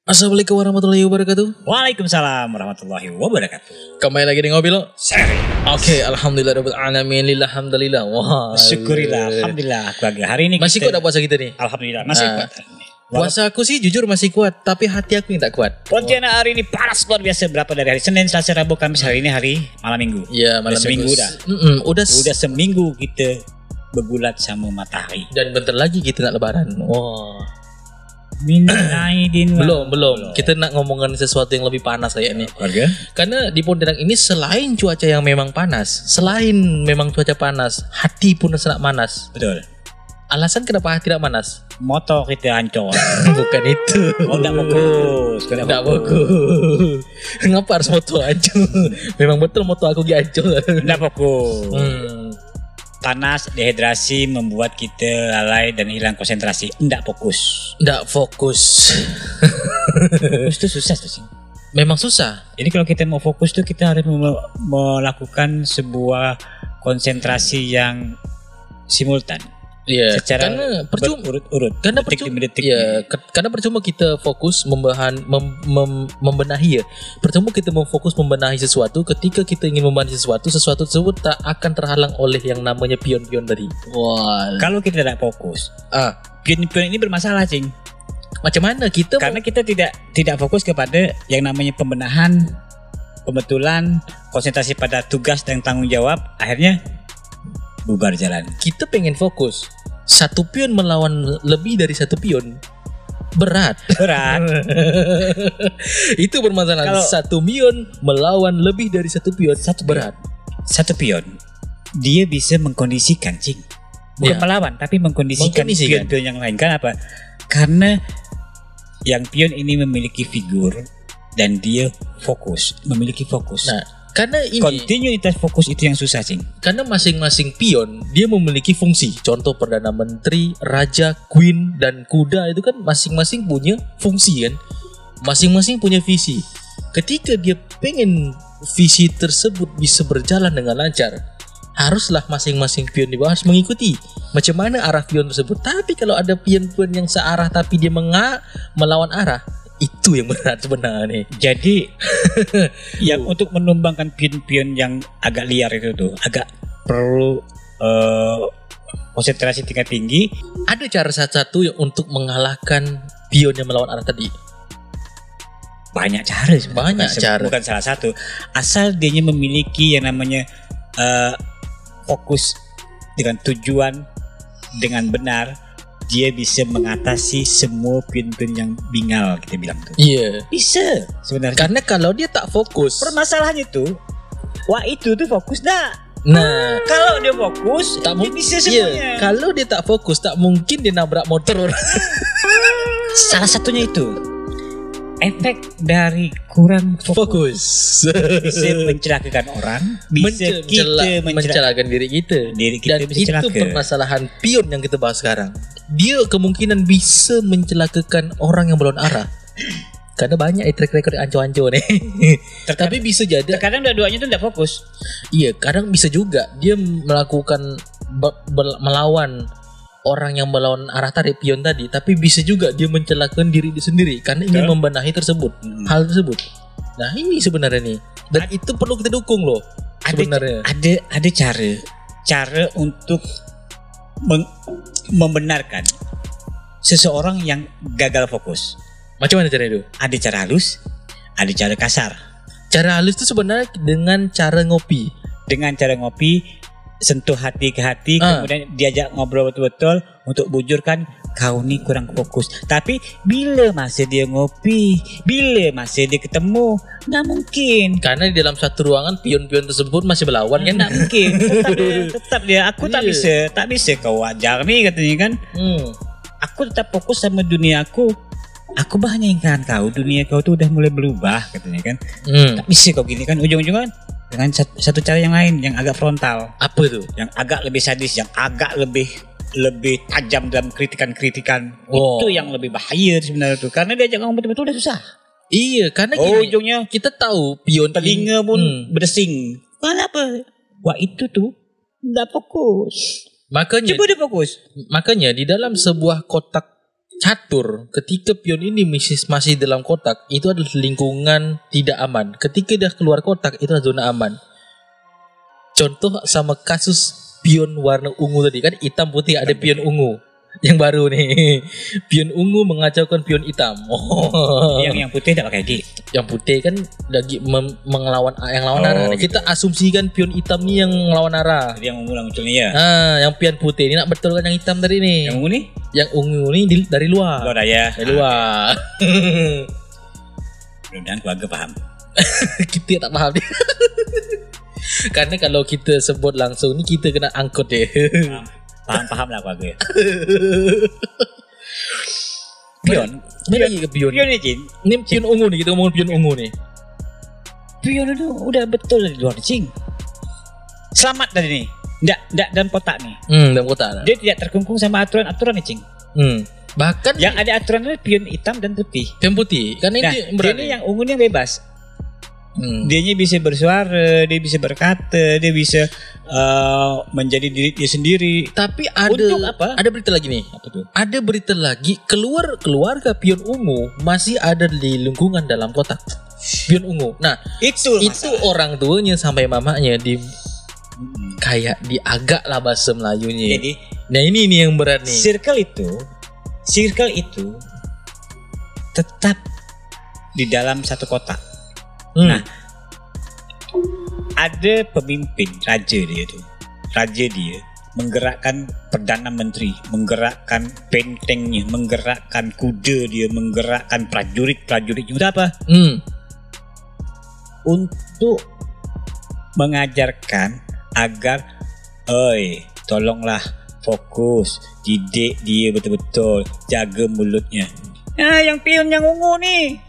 Assalamualaikum warahmatullahi wabarakatuh. Waalaikumsalam warahmatullahi wabarakatuh. Kembali lagi di ngobrol. Seri. Oke, alhamdulillah rabbil alamin, alhamdulillah. Wah, Syukurillah, alhamdulillah. Aku hari ini masih kuat puasa kita nih. Alhamdulillah masih kuat. Puasa aku sih jujur masih kuat, tapi hati aku yang tak kuat. Pontianak hari ini panas luar biasa. Berapa dari hari Senin, Selasa, Rabu, Kamis, hari ini hari malam Minggu. Iya, malam udah seminggu dah. Udah seminggu kita bergulat sama matahari. Dan bentar lagi kita nak lebaran. Wah. Belum. Kita nak ngomongin sesuatu yang lebih panas kayak nih. Keluarga? Karena di Pontianak ini selain cuaca yang memang panas, selain memang cuaca panas, hati pun sangat panas. Betul. Alasan kenapa hati tidak panas? Motor kita hancur. Bukan itu. Oh, enggak fokus. Enggak fokus. Ngapa harus motor hancur? Memang betul motor aku hancur. Enggak fokus. Panas, dehidrasi membuat kita lalai dan hilang konsentrasi. Enggak fokus. Fokus Itu susah tuh sih. Memang susah. Jadi kalau kita mau fokus tuh kita harus melakukan sebuah konsentrasi yang simultan. Iya. Secara karena percuma urut-urut. Karena detik percuma. demi detik. Iya. Karena percuma kita fokus membenahi ya. Percuma kita memfokus membenahi sesuatu ketika kita ingin membenahi sesuatu tersebut tak akan terhalang oleh yang namanya pion-pion tadi. Wah. Kalau kita tidak fokus, pion-pion ini bermasalah, Cing. Macam mana kita? Karena kita tidak fokus kepada yang namanya pembenahan, pembetulan, konsentrasi pada tugas dan tanggung jawab, akhirnya bubar jalan. Kita pengen fokus. Satu pion melawan lebih dari satu pion berat. Itu bermasalah. Kalau satu pion melawan lebih dari satu pion berat. Satu pion dia bisa mengkondisikan, Cing. Bukan melawan, tapi mengkondisikan pion-pion yang lain. Kenapa? Karena yang pion ini memiliki figur dan dia memiliki fokus. Nah, karena ini kontinuitas fokus itu yang susah, Cing. Karena masing-masing pion dia memiliki fungsi. Contoh Perdana Menteri, Raja, Queen, dan kuda itu kan masing-masing punya fungsi kan. Masing-masing punya visi. Ketika dia pengen visi tersebut bisa berjalan dengan lancar, haruslah masing-masing pion di bawah harus mengikuti macam mana arah pion tersebut. Tapi kalau ada pion-pion yang searah tapi dia melawan arah, itu yang berat sebenarnya. Jadi yang untuk menumbangkan pion-pion yang agak liar itu tuh agak perlu konsentrasi tingkat tinggi. Ada cara satu yang untuk mengalahkan pion yang melawan arah tadi. Banyak cara sebenarnya. Bukan salah satu. Asal dia memiliki yang namanya fokus dengan tujuan dengan benar, dia bisa mengatasi semua pion-pion yang bingal, kita bilang tuh. Iya. Bisa sebenarnya. Karena kalau dia tak fokus, permasalahannya tuh, itu tuh fokus dah. Nah, kalau dia fokus, tak mungkin bisa semuanya. Iya, kalau dia tak fokus, tak mungkin dia nabrak motor. Salah satunya itu efek dari kurang fokus. Bisa mencelakakan orang, bisa kita mencelakakan diri kita. Dan bisa itu permasalahan pion yang kita bahas sekarang. Dia kemungkinan bisa mencelakakan orang yang melawan arah. Karena banyak track record anco-anco nih. Tapi bisa jadi terkadang dua-duanya itu tidak fokus. Iya, kadang bisa juga dia melakukan melawan orang yang melawan arah tarik pion tadi, tapi bisa juga dia mencelakakan diri dia sendiri karena ingin membenahi hal tersebut. Nah, ini sebenarnya nih, dan itu perlu kita dukung loh. Sebenarnya ada cara untuk membenarkan seseorang yang gagal fokus. Macam mana cara itu? Ada cara halus, ada cara kasar. Cara halus itu sebenarnya dengan cara ngopi. Sentuh hati ke hati, kemudian diajak ngobrol betul-betul untuk bujurkan kau ni kurang fokus. Tapi bila masa dia ngopi, bila masa dia ketemu, nggak mungkin. Karena di dalam satu ruangan pion-pion tersebut masih berlawan kan? Nggak mungkin. Tetap dia. Aku tak bisa kau ajar nih katanya kan. Aku tetap fokus sama dunia aku. Aku bahayakan kau, dunia kau tuh udah mulai berubah katanya kan. Tak bisa kau gini kan, ujung-ujungnya dengan satu cara yang lain yang agak frontal. Apa itu? Yang agak lebih sadis, yang agak lebih tajam dalam kritikan. Itu yang lebih bahaya sebenarnya tuh. Karena diajak ngomong betul-betul udah susah. Iya, karena ujungnya kita tahu pion telinga pun berdesing. Kenapa? Itu tuh enggak fokus. Makanya coba dia fokus. Makanya di dalam sebuah kotak catur ketika pion ini masih dalam kotak itu adalah lingkungan tidak aman. Ketika dia keluar kotak itu adalah zona aman. Contoh sama kasus pion warna ungu tadi kan hitam putih, ada pion ungu yang baru nih. Pion ungu mengacaukan pion hitam. Yang putih tidak pakai G. Yang putih kan lagi mengelawan yang lawan arah. Gitu. Kita asumsikan pion hitam nih yang melawan arah. Jadi yang ungu muncul nih ya. Yang pion putih ini nak betul kan yang hitam tadi nih. Yang ungu nih? Yang ungu nih dari luar. Luar ya. Dari luar. Mudah-mudahan keluarga paham. Kita tak paham deh. Karena kalau kita sebut langsung ni kita kena angkut deh. Paham lah keluarga. Pion. Ini lagi ke pion. Pion ni Cing. Ini pion ungu nih, kita ngomong pion ungu nih. Pion itu udah betul dari luar Cing. Selamat tadi nih. Nggak dalam kotak nih. Dalam kotak lah. Dia tidak terkungkung sama aturan-aturan nih Cing. Bahkan yang ada aturan itu pion hitam dan putih. Pion putih. Karena ini yang ungu yang bebas. Dianya bisa bersuara, dia bisa berkata, dia bisa menjadi diri dia sendiri. Tapi untuk apa? Ada berita lagi nih. Apa tuh? Ada berita lagi keluarga pion ungu masih ada di lingkungan dalam kotak. Pion ungu. Nah, itu orang tuanya sampai mamanya di kayak diagak lah bahasa Melayunya. Jadi, nah ini nih yang berat nih. Circle itu tetap di dalam satu kotak. Nah, ada pemimpin raja dia menggerakkan perdana menteri, menggerakkan bentengnya, menggerakkan kuda dia, menggerakkan prajurit-prajuritnya. Untuk apa? Untuk mengajarkan agar, tolonglah fokus, didik dia betul-betul, jaga mulutnya. Nah, yang pion yang ungu nih.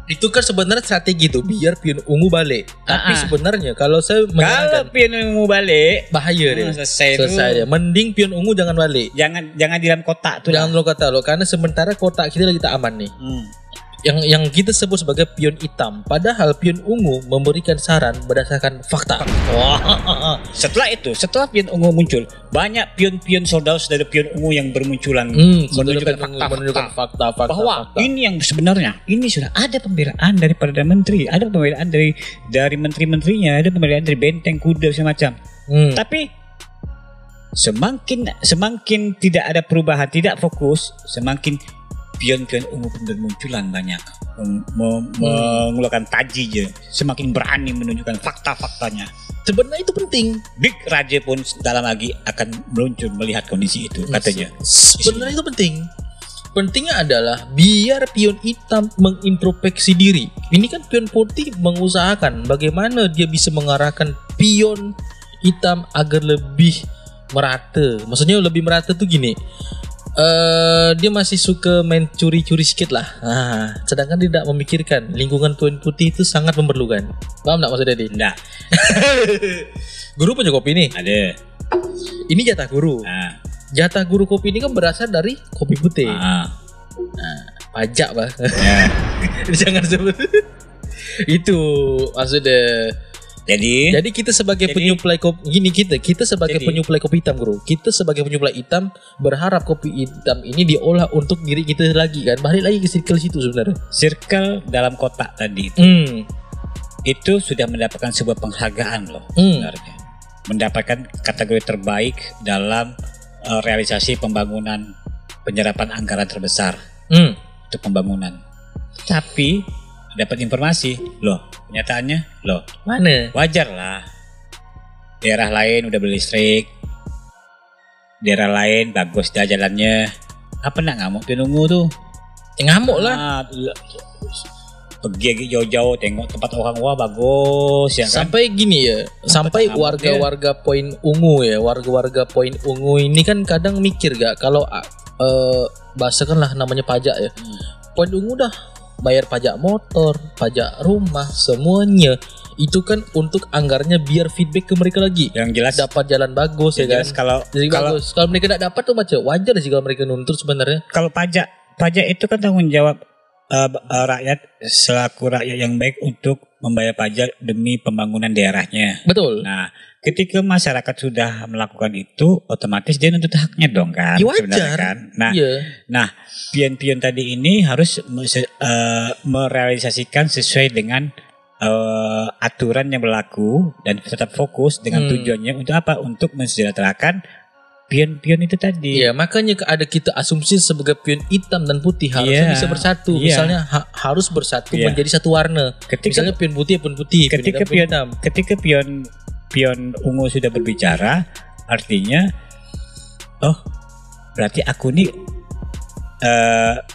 Itu kan sebenarnya strategi tuh biar pion ungu balik. Tapi sebenarnya kalau saya menyarankan, kalau pion ungu balik bahaya deh. Selesai dia. Mending pion ungu jangan balik. Jangan di dalam kotak tuh. Jangan dalam kotak loh, karena sementara kotak kita lagi tak aman nih. Yang kita sebut sebagai pion hitam, padahal pion ungu memberikan saran berdasarkan fakta. Setelah pion ungu muncul, banyak pion-pion saudara-saudara pion ungu yang bermunculan menunjukkan fakta bahwa ini yang sebenarnya ini sudah ada pembelaan dari perdana menteri, ada pembelaan dari menteri-menterinya, ada pembelaan dari benteng kuda semacam. Tapi semakin tidak ada perubahan, tidak fokus, semakin pion-pion ungu pun bermunculan banyak, mengeluarkan taji je, semakin berani menunjukkan fakta-faktanya. Sebenarnya itu penting. Big Raja pun dalam lagi akan meluncur melihat kondisi itu, katanya. Sebenarnya itu penting. Pentingnya adalah biar pion hitam mengintrospeksi diri. Ini kan pion putih mengusahakan bagaimana dia bisa mengarahkan pion hitam agar lebih merata. Maksudnya lebih merata tuh gini. Dia masih suka main curi-curi sedikit lah. Sedangkan dia tidak memikirkan lingkungan pion putih itu sangat memerlukan. Paham tak maksudnya dia? Tidak. Guru punya kopi nih. Ada. Ini jatah guru. Jatah guru kopi ini kan berasal dari kopi putih. Pajak bah. Jangan sebut. Itu maksudnya. Jadi kita sebagai penyuplai kopi gini, kita sebagai penyuplai kopi hitam guru, kita sebagai penyuplai hitam berharap kopi hitam ini diolah untuk diri kita lagi kan, balik lagi ke circle situ sebenarnya. Circle dalam kotak tadi itu sudah mendapatkan sebuah penghargaan loh sebenarnya, mendapatkan kategori terbaik dalam realisasi pembangunan, penyerapan anggaran terbesar untuk pembangunan. Tapi dapat informasi, kenyataannya mana? Wajar lah. Daerah lain udah berlistrik, daerah lain bagus dah jalannya. Apa nak ngamuk pion ungu tuh? Ngamuk lah. Pergi jauh-jauh tengok tempat orang, wah bagus ya kan. Sampai gini ya, sampai warga-warga poin ungu ya, warga-warga poin ungu ini kan kadang mikir gak kalau bahasakanlah namanya pajak ya. Poin ungu dah bayar pajak motor, pajak rumah, semuanya itu kan untuk anggarnya biar feedback ke mereka lagi. Yang jelas dapat jalan bagus ya kan. Kalau mereka tidak dapat tuh macam wajar sih kalau mereka nuntut sebenarnya. Kalau pajak itu kan tanggung jawab rakyat selaku rakyat yang baik untuk membayar pajak demi pembangunan daerahnya. Betul. Nah, ketika masyarakat sudah melakukan itu, otomatis dia nuntut haknya dong kan. Ya wajar. Sebenarnya kan. Iya. Nah, pion-pion tadi ini harus merealisasikan sesuai dengan aturan yang berlaku dan tetap fokus dengan tujuannya untuk apa? Untuk mensejahterakan pion-pion itu tadi. Iya, makanya ada kita asumsi sebagai pion hitam dan putih harusnya bisa bersatu. Misalnya harus bersatu menjadi satu warna. Misalnya pion putih, pion putih. Ketika pion ungu sudah berbicara, artinya, oh, berarti aku nih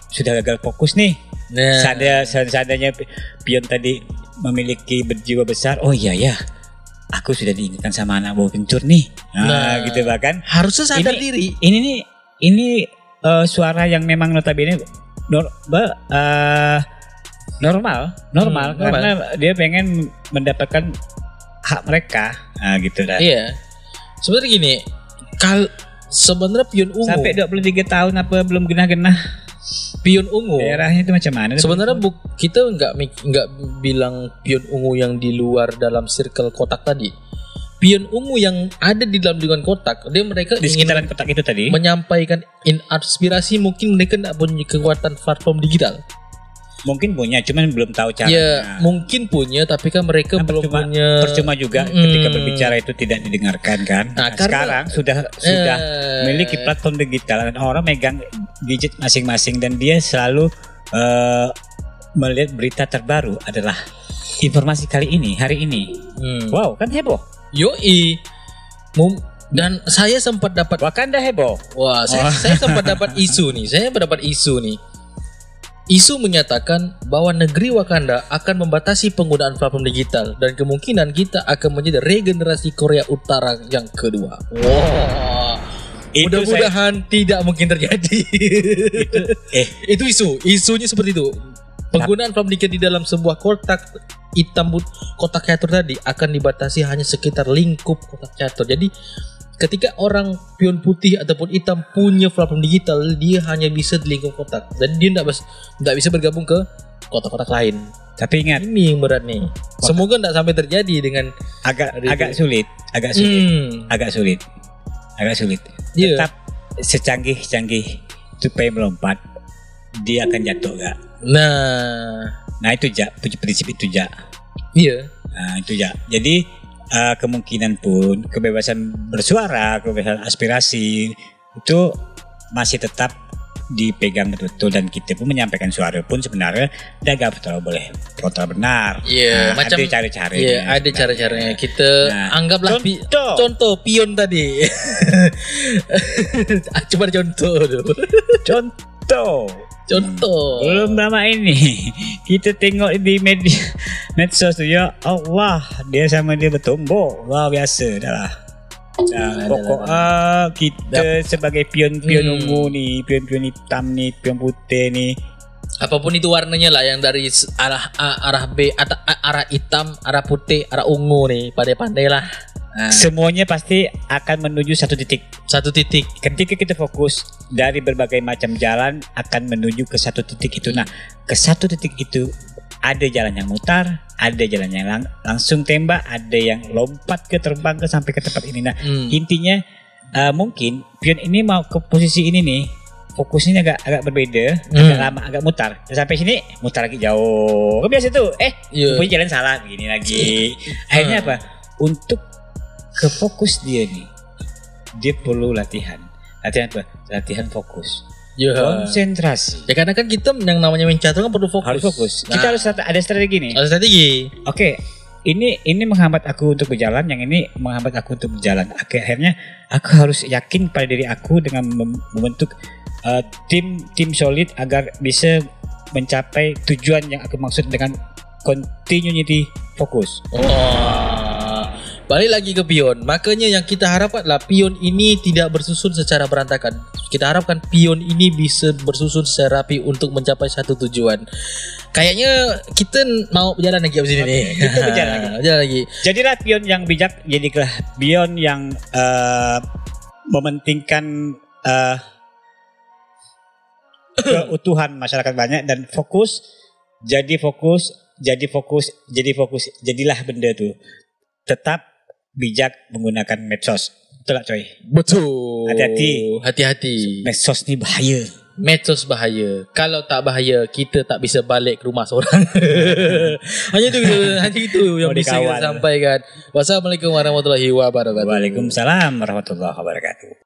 sudah gagal fokus nih. Nah, seandainya pion tadi memiliki berjiwa besar, oh iya ya, aku sudah diingatkan sama anak buah kencur nih. Nah, gitu bahkan harusnya sadar diri. Ini suara yang memang notabene normal karena dia pengen mendapatkan hak mereka. Nah, gitu dah. Iya. Sebenarnya gini, sebenarnya pion ungu sampai 23 tahun apa belum genah-genah. Pion ungu daerahnya itu macam mana? Sebenarnya kita nggak bilang pion ungu yang di luar dalam circle kotak tadi. Pion ungu yang ada di dalam lingkungan kotak, mereka di sekitaran kotak itu tadi menyampaikan aspirasi. Mungkin mereka tidak punya kekuatan platform digital. Mungkin punya, cuman belum tahu caranya. Ya, mungkin punya, tapi kan mereka belum punya. Percuma juga ketika berbicara itu tidak didengarkan kan. Nah, sekarang sudah memiliki platform digital dan orang megang gadget masing-masing dan dia selalu melihat berita terbaru adalah informasi kali ini, hari ini. Wow, kan heboh. Yoi. Dan saya sempat dapat Wakanda heboh. Wah, saya sempat dapat isu nih. Isu menyatakan bahwa negeri Wakanda akan membatasi penggunaan platform digital dan kemungkinan kita akan menjadi regenerasi Korea Utara yang kedua. Wow. Mudah-mudahan tidak mungkin terjadi. Itu isunya seperti itu. Penggunaan platform digital di dalam sebuah kotak hitam, kotak catur tadi akan dibatasi hanya sekitar lingkup kotak catur. Jadi ketika orang pion putih ataupun hitam punya platform digital, dia hanya bisa di lingkup kotak dan dia tidak bisa bergabung ke kotak-kotak lain. Tapi ingat, ini yang berat nih. Semoga tidak sampai terjadi dengan agak sulit. Yeah. Tetap secanggih-canggih tupai melompat, dia akan jatuh gak? Nah itu prinsip itu Iya. Nah itu Jadi kemungkinan pun kebebasan bersuara, kebebasan aspirasi itu masih tetap dipegang betul dan kita pun menyampaikan suara pun sebenarnya tidak boleh total benar. Iya, macam ada cara-cara. Iya, ada cara-caranya. Kita anggaplah contoh pion tadi. Coba contoh. Belum lama ini kita tengok di medsos tuh, ya Allah, dia sama dia bertumbuk. Wah, biasa dah lah. Kita sebagai pion-pion ungu nih, pion-pion hitam nih, pion putih nih, apapun itu warnanya lah, yang dari arah B atau arah hitam, arah putih, arah ungu nih, pandai-pandai lah. Semuanya pasti akan menuju satu titik. Ketika kita fokus dari berbagai macam jalan akan menuju ke satu titik itu. Nah, ke satu titik itu ada jalan yang mutar, ada jalan yang langsung tembak, ada yang lompat terbang sampai ke tempat ini. Nah, intinya mungkin pion ini mau ke posisi ini nih, fokusnya agak berbeda, agak lama, agak mutar. Sampai sini mutar lagi jauh. Biasa tuh, punya jalan salah begini lagi. Akhirnya apa? Untuk ke fokus dia nih, dia perlu latihan apa? Latihan fokus, konsentrasi. Ya karena kan kita yang namanya main catur kan perlu fokus. Harus fokus. Kita harus ada strategi nih. Ada strategi. Oke, ini menghambat aku untuk berjalan, yang ini menghambat aku untuk berjalan. Akhirnya aku harus yakin pada diri aku dengan membentuk tim solid agar bisa mencapai tujuan yang aku maksud dengan continuity fokus. Balik lagi ke pion. Makanya yang kita harapkan lah pion ini tidak bersusun secara berantakan. Kita harapkan pion ini bisa bersusun secara rapi untuk mencapai satu tujuan. Kayaknya kita mau berjalan lagi abis ini nih. Kita berjalan lagi. Jadilah pion yang bijak, jadilah pion yang mementingkan keutuhan masyarakat banyak dan fokus. Jadi fokus, jadilah benda tuh tetap bijak menggunakan medsos. Betul gak coy? Betul. Hati-hati. Medsos ni bahaya. Medsos bahaya. Kalau tak bahaya, kita tak bisa balik ke rumah seorang. hanya itu yang bisa kita sampaikan. Wassalamualaikum warahmatullahi wabarakatuh. Waalaikumsalam warahmatullahi wabarakatuh.